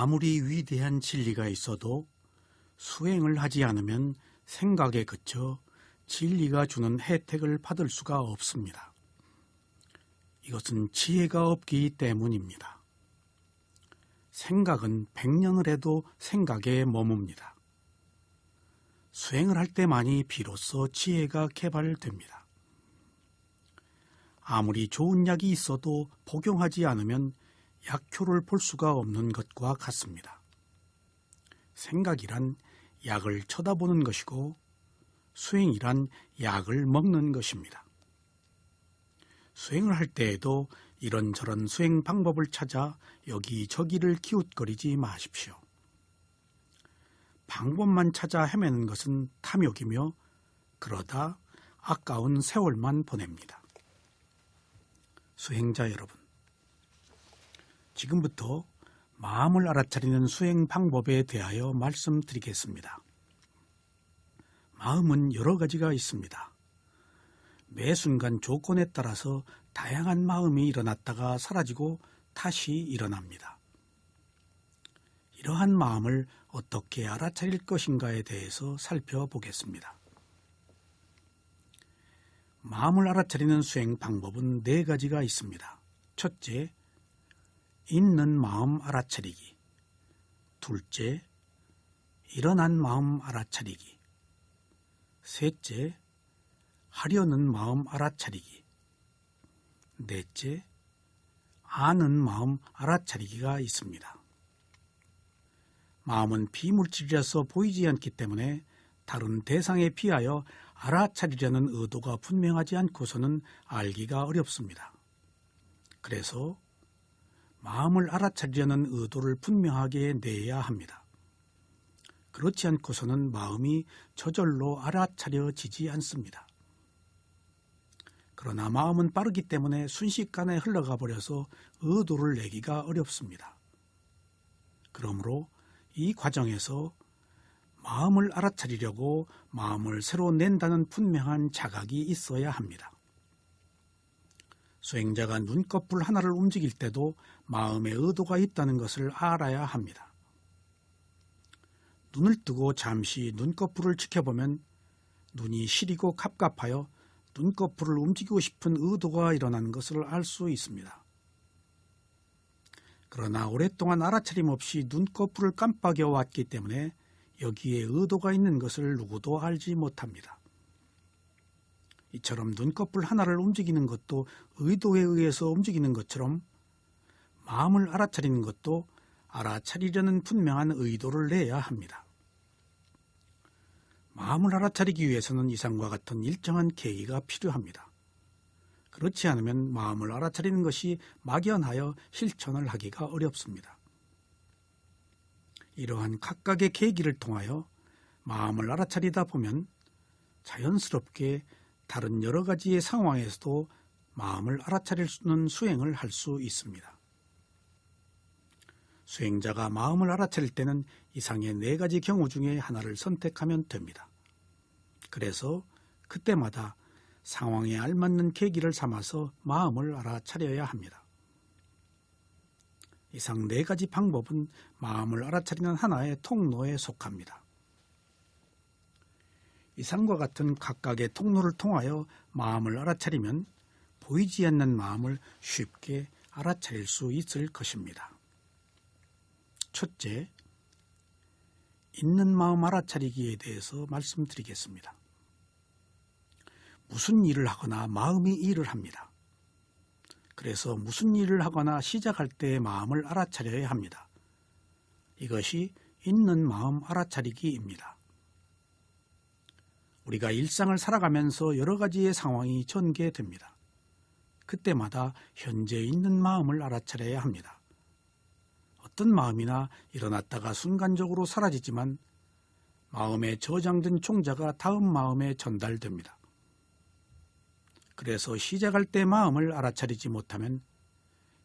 아무리 위대한 진리가 있어도 수행을 하지 않으면 생각에 그쳐 진리가 주는 혜택을 받을 수가 없습니다. 이것은 지혜가 없기 때문입니다. 생각은 100년을 해도 생각에 머뭅니다. 수행을 할 때만이 비로소 지혜가 개발됩니다. 아무리 좋은 약이 있어도 복용하지 않으면 약효를 볼 수가 없는 것과 같습니다. 생각이란 약을 쳐다보는 것이고 수행이란 약을 먹는 것입니다. 수행을 할 때에도 이런저런 수행 방법을 찾아 여기저기를 기웃거리지 마십시오. 방법만 찾아 헤매는 것은 탐욕이며 그러다 아까운 세월만 보냅니다. 수행자 여러분, 지금부터 마음을 알아차리는 수행 방법에 대하여 말씀드리겠습니다. 마음은 여러 가지가 있습니다. 매 순간 조건에 따라서 다양한 마음이 일어났다가 사라지고 다시 일어납니다. 이러한 마음을 어떻게 알아차릴 것인가에 대해서 살펴보겠습니다. 마음을 알아차리는 수행 방법은 4가지가 있습니다. 첫째, 있는 마음 알아차리기. 둘째, 일어난 마음 알아차리기. 셋째, 하려는 마음 알아차리기. 넷째, 아는 마음 알아차리기가 있습니다. 마음은 비물질이라서 보이지 않기 때문에 다른 대상에 비하여 알아차리려는 의도가 분명하지 않고서는 알기가 어렵습니다. 그래서 마음을 알아차리려는 의도를 분명하게 내야 합니다. 그렇지 않고서는 마음이 저절로 알아차려지지 않습니다. 그러나 마음은 빠르기 때문에 순식간에 흘러가 버려서 의도를 내기가 어렵습니다. 그러므로 이 과정에서 마음을 알아차리려고 마음을 새로 낸다는 분명한 자각이 있어야 합니다. 수행자가 눈꺼풀 하나를 움직일 때도 마음의 의도가 있다는 것을 알아야 합니다. 눈을 뜨고 잠시 눈꺼풀을 지켜보면 눈이 시리고 갑갑하여 눈꺼풀을 움직이고 싶은 의도가 일어나는 것을 알 수 있습니다. 그러나 오랫동안 알아차림 없이 눈꺼풀을 깜빡여 왔기 때문에 여기에 의도가 있는 것을 누구도 알지 못합니다. 이처럼 눈꺼풀 하나를 움직이는 것도 의도에 의해서 움직이는 것처럼 마음을 알아차리는 것도 알아차리려는 분명한 의도를 내야 합니다. 마음을 알아차리기 위해서는 이상과 같은 일정한 계기가 필요합니다. 그렇지 않으면 마음을 알아차리는 것이 막연하여 실천을 하기가 어렵습니다. 이러한 각각의 계기를 통하여 마음을 알아차리다 보면 자연스럽게 다른 여러 가지의 상황에서도 마음을 알아차릴 수 있는 수행을 할 수 있습니다. 수행자가 마음을 알아차릴 때는 이상의 4가지 경우 중에 하나를 선택하면 됩니다. 그래서 그때마다 상황에 알맞는 계기를 삼아서 마음을 알아차려야 합니다. 이상 4가지 방법은 마음을 알아차리는 하나의 통로에 속합니다. 이상과 같은 각각의 통로를 통하여 마음을 알아차리면 보이지 않는 마음을 쉽게 알아차릴 수 있을 것입니다. 첫째, 있는 마음 알아차리기에 대해서 말씀드리겠습니다. 무슨 일을 하거나 마음이 일을 합니다. 그래서 무슨 일을 하거나 시작할 때의 마음을 알아차려야 합니다. 이것이 있는 마음 알아차리기입니다. 우리가 일상을 살아가면서 여러 가지의 상황이 전개됩니다. 그때마다 현재 있는 마음을 알아차려야 합니다. 어떤 마음이나 일어났다가 순간적으로 사라지지만 마음에 저장된 종자가 다음 마음에 전달됩니다. 그래서 시작할 때 마음을 알아차리지 못하면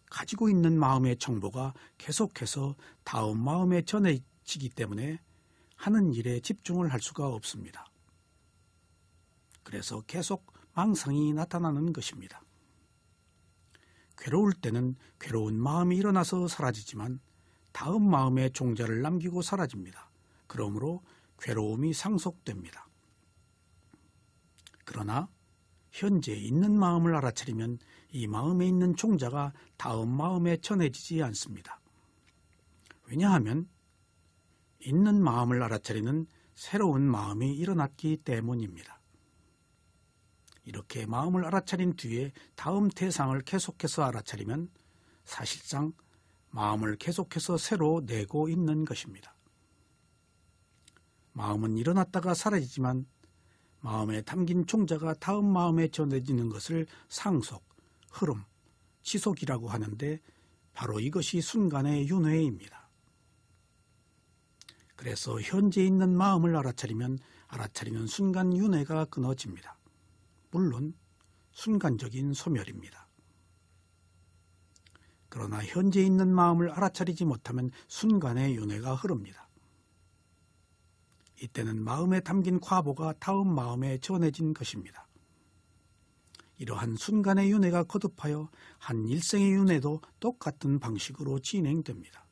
가지고 있는 마음의 정보가 계속해서 다음 마음에 전해지기 때문에 하는 일에 집중을 할 수가 없습니다. 그래서 계속 망상이 나타나는 것입니다. 괴로울 때는 괴로운 마음이 일어나서 사라지지만 다음 마음의 종자를 남기고 사라집니다. 그러므로 괴로움이 상속됩니다. 그러나 현재 있는 마음을 알아차리면 이 마음에 있는 종자가 다음 마음에 전해지지 않습니다. 왜냐하면 있는 마음을 알아차리는 새로운 마음이 일어났기 때문입니다. 이렇게 마음을 알아차린 뒤에 다음 대상을 계속해서 알아차리면 사실상 마음을 계속해서 새로 내고 있는 것입니다. 마음은 일어났다가 사라지지만 마음에 담긴 종자가 다음 마음에 전해지는 것을 상속, 흐름, 지속이라고 하는데 바로 이것이 순간의 윤회입니다. 그래서 현재 있는 마음을 알아차리면 알아차리는 순간 윤회가 끊어집니다. 물론 순간적인 소멸입니다. 그러나 현재 있는 마음을 알아차리지 못하면 순간의 윤회가 흐릅니다. 이때는 마음에 담긴 과보가 다음 마음에 전해진 것입니다. 이러한 순간의 윤회가 거듭하여 한 일생의 윤회도 똑같은 방식으로 진행됩니다.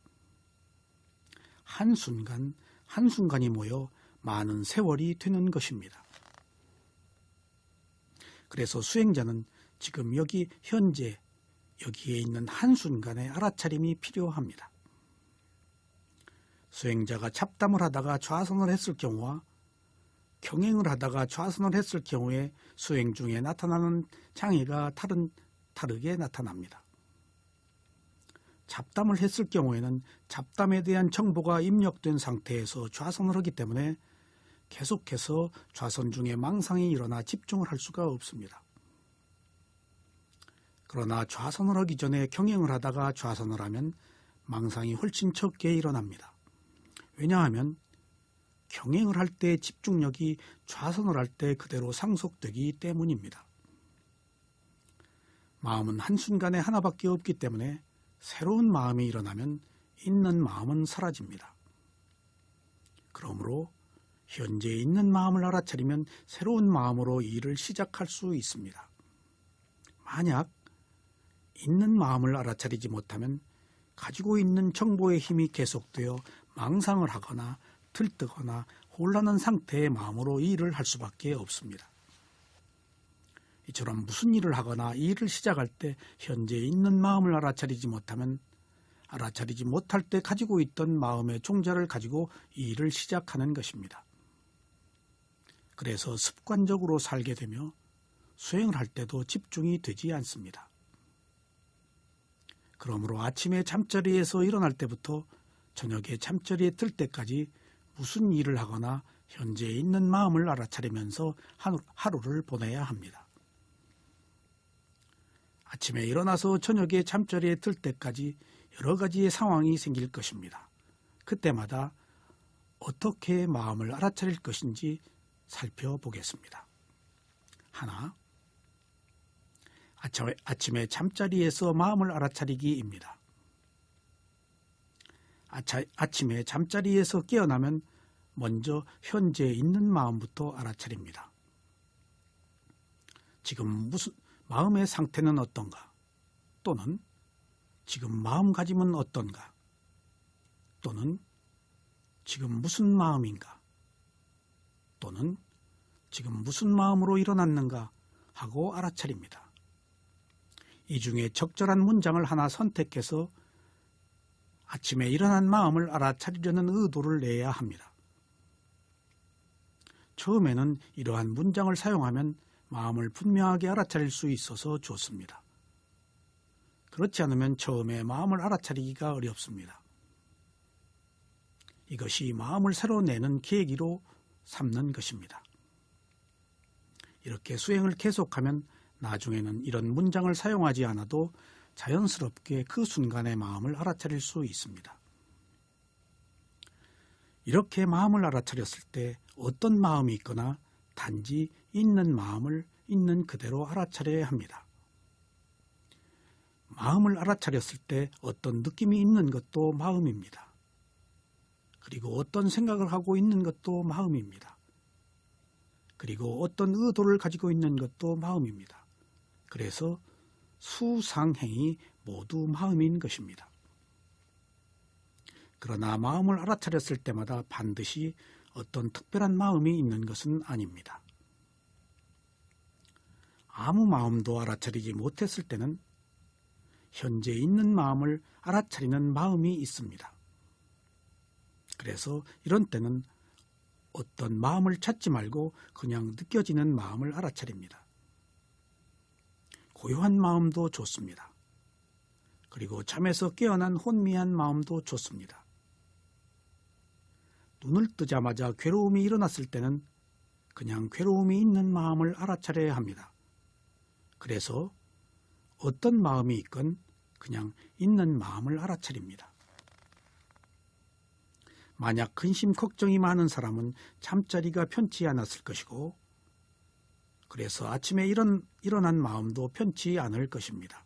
한순간 한순간이 모여 많은 세월이 되는 것입니다. 그래서 수행자는 지금 여기 현재 여기에 있는 한순간의 알아차림이 필요합니다. 수행자가 잡담을 하다가 좌선을 했을 경우와 경행을 하다가 좌선을 했을 경우에 수행 중에 나타나는 장애가 다르게 나타납니다. 잡담을 했을 경우에는 잡담에 대한 정보가 입력된 상태에서 좌선을 하기 때문에 계속해서 좌선 중에 망상이 일어나 집중을 할 수가 없습니다. 그러나 좌선을 하기 전에 경행을 하다가 좌선을 하면 망상이 훨씬 적게 일어납니다. 왜냐하면 경행을 할 때 집중력이 좌선을 할 때 그대로 상속되기 때문입니다. 마음은 한순간에 하나밖에 없기 때문에 새로운 마음이 일어나면 있는 마음은 사라집니다. 그러므로 현재 있는 마음을 알아차리면 새로운 마음으로 일을 시작할 수 있습니다. 만약 있는 마음을 알아차리지 못하면 가지고 있는 정보의 힘이 계속되어 망상을 하거나 들뜨거나 혼란한 상태의 마음으로 일을 할 수밖에 없습니다. 이처럼 무슨 일을 하거나 일을 시작할 때 현재 있는 마음을 알아차리지 못하면 알아차리지 못할 때 가지고 있던 마음의 종자를 가지고 일을 시작하는 것입니다. 그래서 습관적으로 살게 되며 수행을 할 때도 집중이 되지 않습니다. 그러므로 아침에 잠자리에서 일어날 때부터 저녁에 잠자리에 들 때까지 무슨 일을 하거나 현재 있는 마음을 알아차리면서 하루를 보내야 합니다. 아침에 일어나서 저녁에 잠자리에 들 때까지 여러 가지의 상황이 생길 것입니다. 그때마다 어떻게 마음을 알아차릴 것인지 살펴보겠습니다. 하나, 아침에 잠자리에서 마음을 알아차리기입니다. 아침에 잠자리에서 깨어나면 먼저 현재 있는 마음부터 알아차립니다. 지금 마음의 상태는 어떤가? 또는 지금 마음가짐은 어떤가? 또는 지금 무슨 마음인가? 또는 지금 무슨 마음으로 일어났는가 하고 알아차립니다. 이 중에 적절한 문장을 하나 선택해서 아침에 일어난 마음을 알아차리려는 의도를 내야 합니다. 처음에는 이러한 문장을 사용하면 마음을 분명하게 알아차릴 수 있어서 좋습니다. 그렇지 않으면 처음에 마음을 알아차리기가 어렵습니다. 이것이 마음을 새로 내는 계기로 삼는 것입니다. 이렇게 수행을 계속하면 나중에는 이런 문장을 사용하지 않아도 자연스럽게 그 순간의 마음을 알아차릴 수 있습니다. 이렇게 마음을 알아차렸을 때 어떤 마음이 있거나 단지 있는 마음을 있는 그대로 알아차려야 합니다. 마음을 알아차렸을 때 어떤 느낌이 있는 것도 마음입니다. 그리고 어떤 생각을 하고 있는 것도 마음입니다. 그리고 어떤 의도를 가지고 있는 것도 마음입니다. 그래서 수상행이 모두 마음인 것입니다. 그러나 마음을 알아차렸을 때마다 반드시 어떤 특별한 마음이 있는 것은 아닙니다. 아무 마음도 알아차리지 못했을 때는 현재 있는 마음을 알아차리는 마음이 있습니다. 그래서 이런 때는 어떤 마음을 찾지 말고 그냥 느껴지는 마음을 알아차립니다. 고요한 마음도 좋습니다. 그리고 잠에서 깨어난 혼미한 마음도 좋습니다. 눈을 뜨자마자 괴로움이 일어났을 때는 그냥 괴로움이 있는 마음을 알아차려야 합니다. 그래서 어떤 마음이 있건 그냥 있는 마음을 알아차립니다. 만약 근심 걱정이 많은 사람은 잠자리가 편치 않았을 것이고, 그래서 아침에 일어난 마음도 편치 않을 것입니다.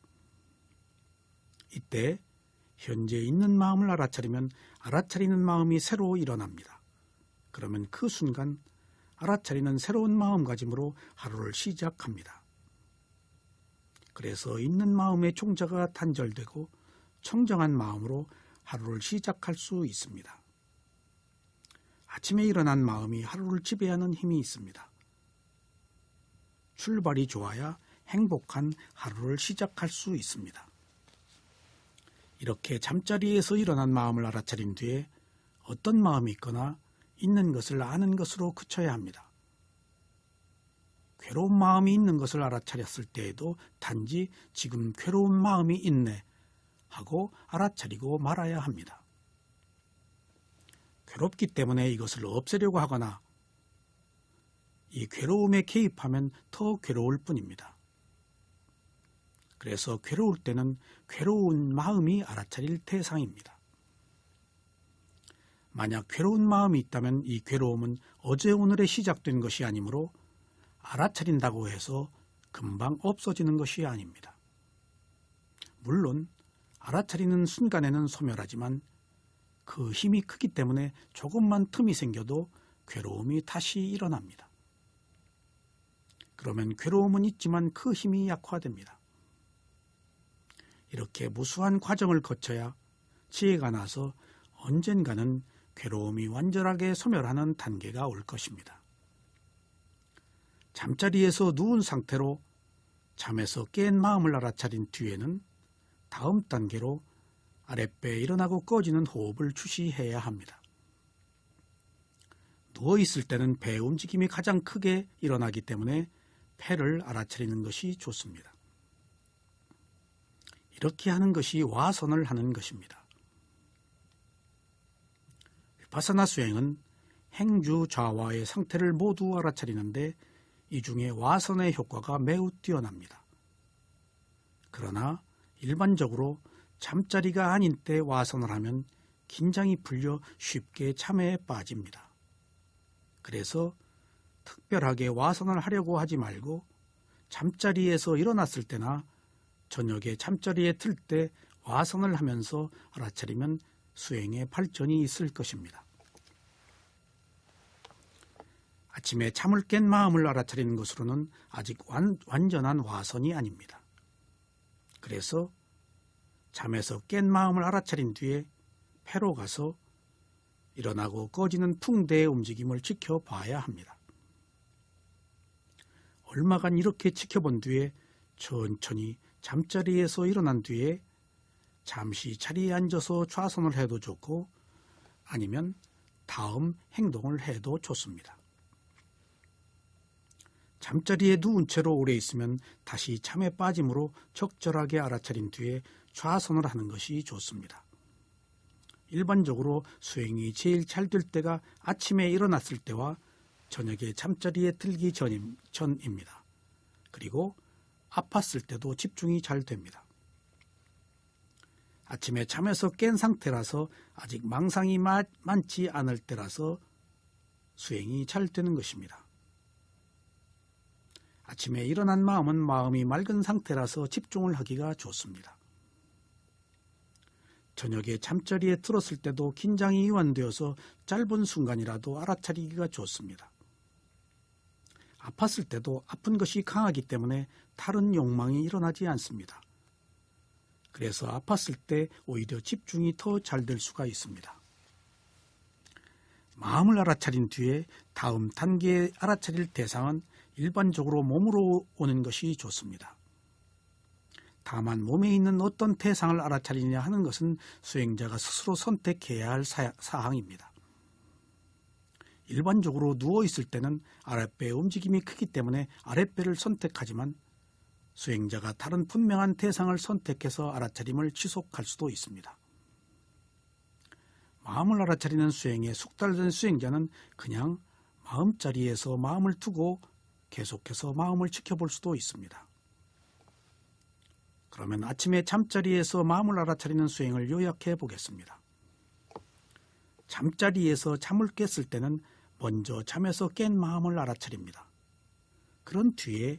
이때 현재 있는 마음을 알아차리면 알아차리는 마음이 새로 일어납니다. 그러면 그 순간 알아차리는 새로운 마음가짐으로 하루를 시작합니다. 그래서 있는 마음의 총자가 단절되고 청정한 마음으로 하루를 시작할 수 있습니다. 아침에 일어난 마음이 하루를 지배하는 힘이 있습니다. 출발이 좋아야 행복한 하루를 시작할 수 있습니다. 이렇게 잠자리에서 일어난 마음을 알아차린 뒤에 어떤 마음이 있거나 있는 것을 아는 것으로 그쳐야 합니다. 괴로운 마음이 있는 것을 알아차렸을 때에도 단지 지금 괴로운 마음이 있네 하고 알아차리고 말아야 합니다. 괴롭기 때문에 이것을 없애려고 하거나 이 괴로움에 개입하면 더 괴로울 뿐입니다. 그래서 괴로울 때는 괴로운 마음이 알아차릴 대상입니다. 만약 괴로운 마음이 있다면 이 괴로움은 어제 오늘에 시작된 것이 아니므로 알아차린다고 해서 금방 없어지는 것이 아닙니다. 물론 알아차리는 순간에는 소멸하지만 그 힘이 크기 때문에 조금만 틈이 생겨도 괴로움이 다시 일어납니다. 그러면 괴로움은 있지만 그 힘이 약화됩니다. 이렇게 무수한 과정을 거쳐야 지혜가 나서 언젠가는 괴로움이 완전하게 소멸하는 단계가 올 것입니다. 잠자리에서 누운 상태로 잠에서 깬 마음을 알아차린 뒤에는 다음 단계로 아랫배에 일어나고 꺼지는 호흡을 주시해야 합니다. 누워있을 때는 배 움직임이 가장 크게 일어나기 때문에 폐를 알아차리는 것이 좋습니다. 이렇게 하는 것이 와선을 하는 것입니다. 비파사나 수행은 행주 좌와의 상태를 모두 알아차리는데 이 중에 와선의 효과가 매우 뛰어납니다. 그러나 일반적으로 잠자리가 아닌 때 와선을 하면 긴장이 풀려 쉽게 잠에 빠집니다. 그래서 특별하게 와선을 하려고 하지 말고 잠자리에서 일어났을 때나 저녁에 잠자리에 들 때 와선을 하면서 알아차리면 수행에 발전이 있을 것입니다. 아침에 잠을 깬 마음을 알아차리는 것으로는 아직 완전한 와선이 아닙니다. 그래서 잠에서 깬 마음을 알아차린 뒤에 폐로 가서 일어나고 꺼지는 풍대의 움직임을 지켜봐야 합니다. 얼마간 이렇게 지켜본 뒤에 천천히 잠자리에서 일어난 뒤에 잠시 자리에 앉아서 좌선을 해도 좋고 아니면 다음 행동을 해도 좋습니다. 잠자리에 누운 채로 오래 있으면 다시 잠에 빠짐으로 적절하게 알아차린 뒤에 좌선을 하는 것이 좋습니다. 일반적으로 수행이 제일 잘 될 때가 아침에 일어났을 때와 저녁에 잠자리에 들기 전입니다. 그리고 아팠을 때도 집중이 잘 됩니다. 아침에 잠에서 깬 상태라서 아직 망상이 많지 않을 때라서 수행이 잘 되는 것입니다. 아침에 일어난 마음은 마음이 맑은 상태라서 집중을 하기가 좋습니다. 저녁에 잠자리에 들었을 때도 긴장이 이완되어서 짧은 순간이라도 알아차리기가 좋습니다. 아팠을 때도 아픈 것이 강하기 때문에 다른 욕망이 일어나지 않습니다. 그래서 아팠을 때 오히려 집중이 더 잘 될 수가 있습니다. 마음을 알아차린 뒤에 다음 단계에 알아차릴 대상은 일반적으로 몸으로 오는 것이 좋습니다. 다만 몸에 있는 어떤 대상을 알아차리냐 하는 것은 수행자가 스스로 선택해야 할 사항입니다. 일반적으로 누워있을 때는 아랫배의 움직임이 크기 때문에 아랫배를 선택하지만 수행자가 다른 분명한 대상을 선택해서 알아차림을 지속할 수도 있습니다. 마음을 알아차리는 수행에 숙달된 수행자는 그냥 마음자리에서 마음을 두고 계속해서 마음을 지켜볼 수도 있습니다. 그러면 아침에 잠자리에서 마음을 알아차리는 수행을 요약해 보겠습니다. 잠자리에서 잠을 깼을 때는 먼저 잠에서 깬 마음을 알아차립니다. 그런 뒤에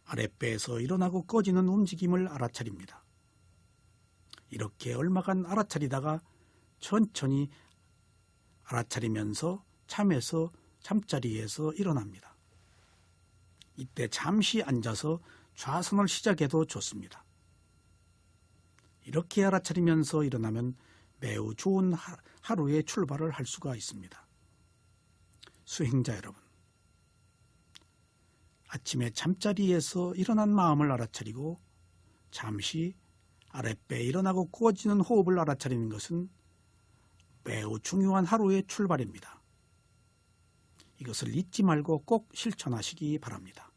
아랫배에서 일어나고 꺼지는 움직임을 알아차립니다. 이렇게 얼마간 알아차리다가 천천히 알아차리면서 잠자리에서 일어납니다. 이때 잠시 앉아서 좌선을 시작해도 좋습니다. 이렇게 알아차리면서 일어나면 매우 좋은 하루의 출발을 할 수가 있습니다. 수행자 여러분, 아침에 잠자리에서 일어난 마음을 알아차리고 잠시 아랫배에 일어나고 꺼지는 호흡을 알아차리는 것은 매우 중요한 하루의 출발입니다. 이것을 잊지 말고 꼭 실천하시기 바랍니다.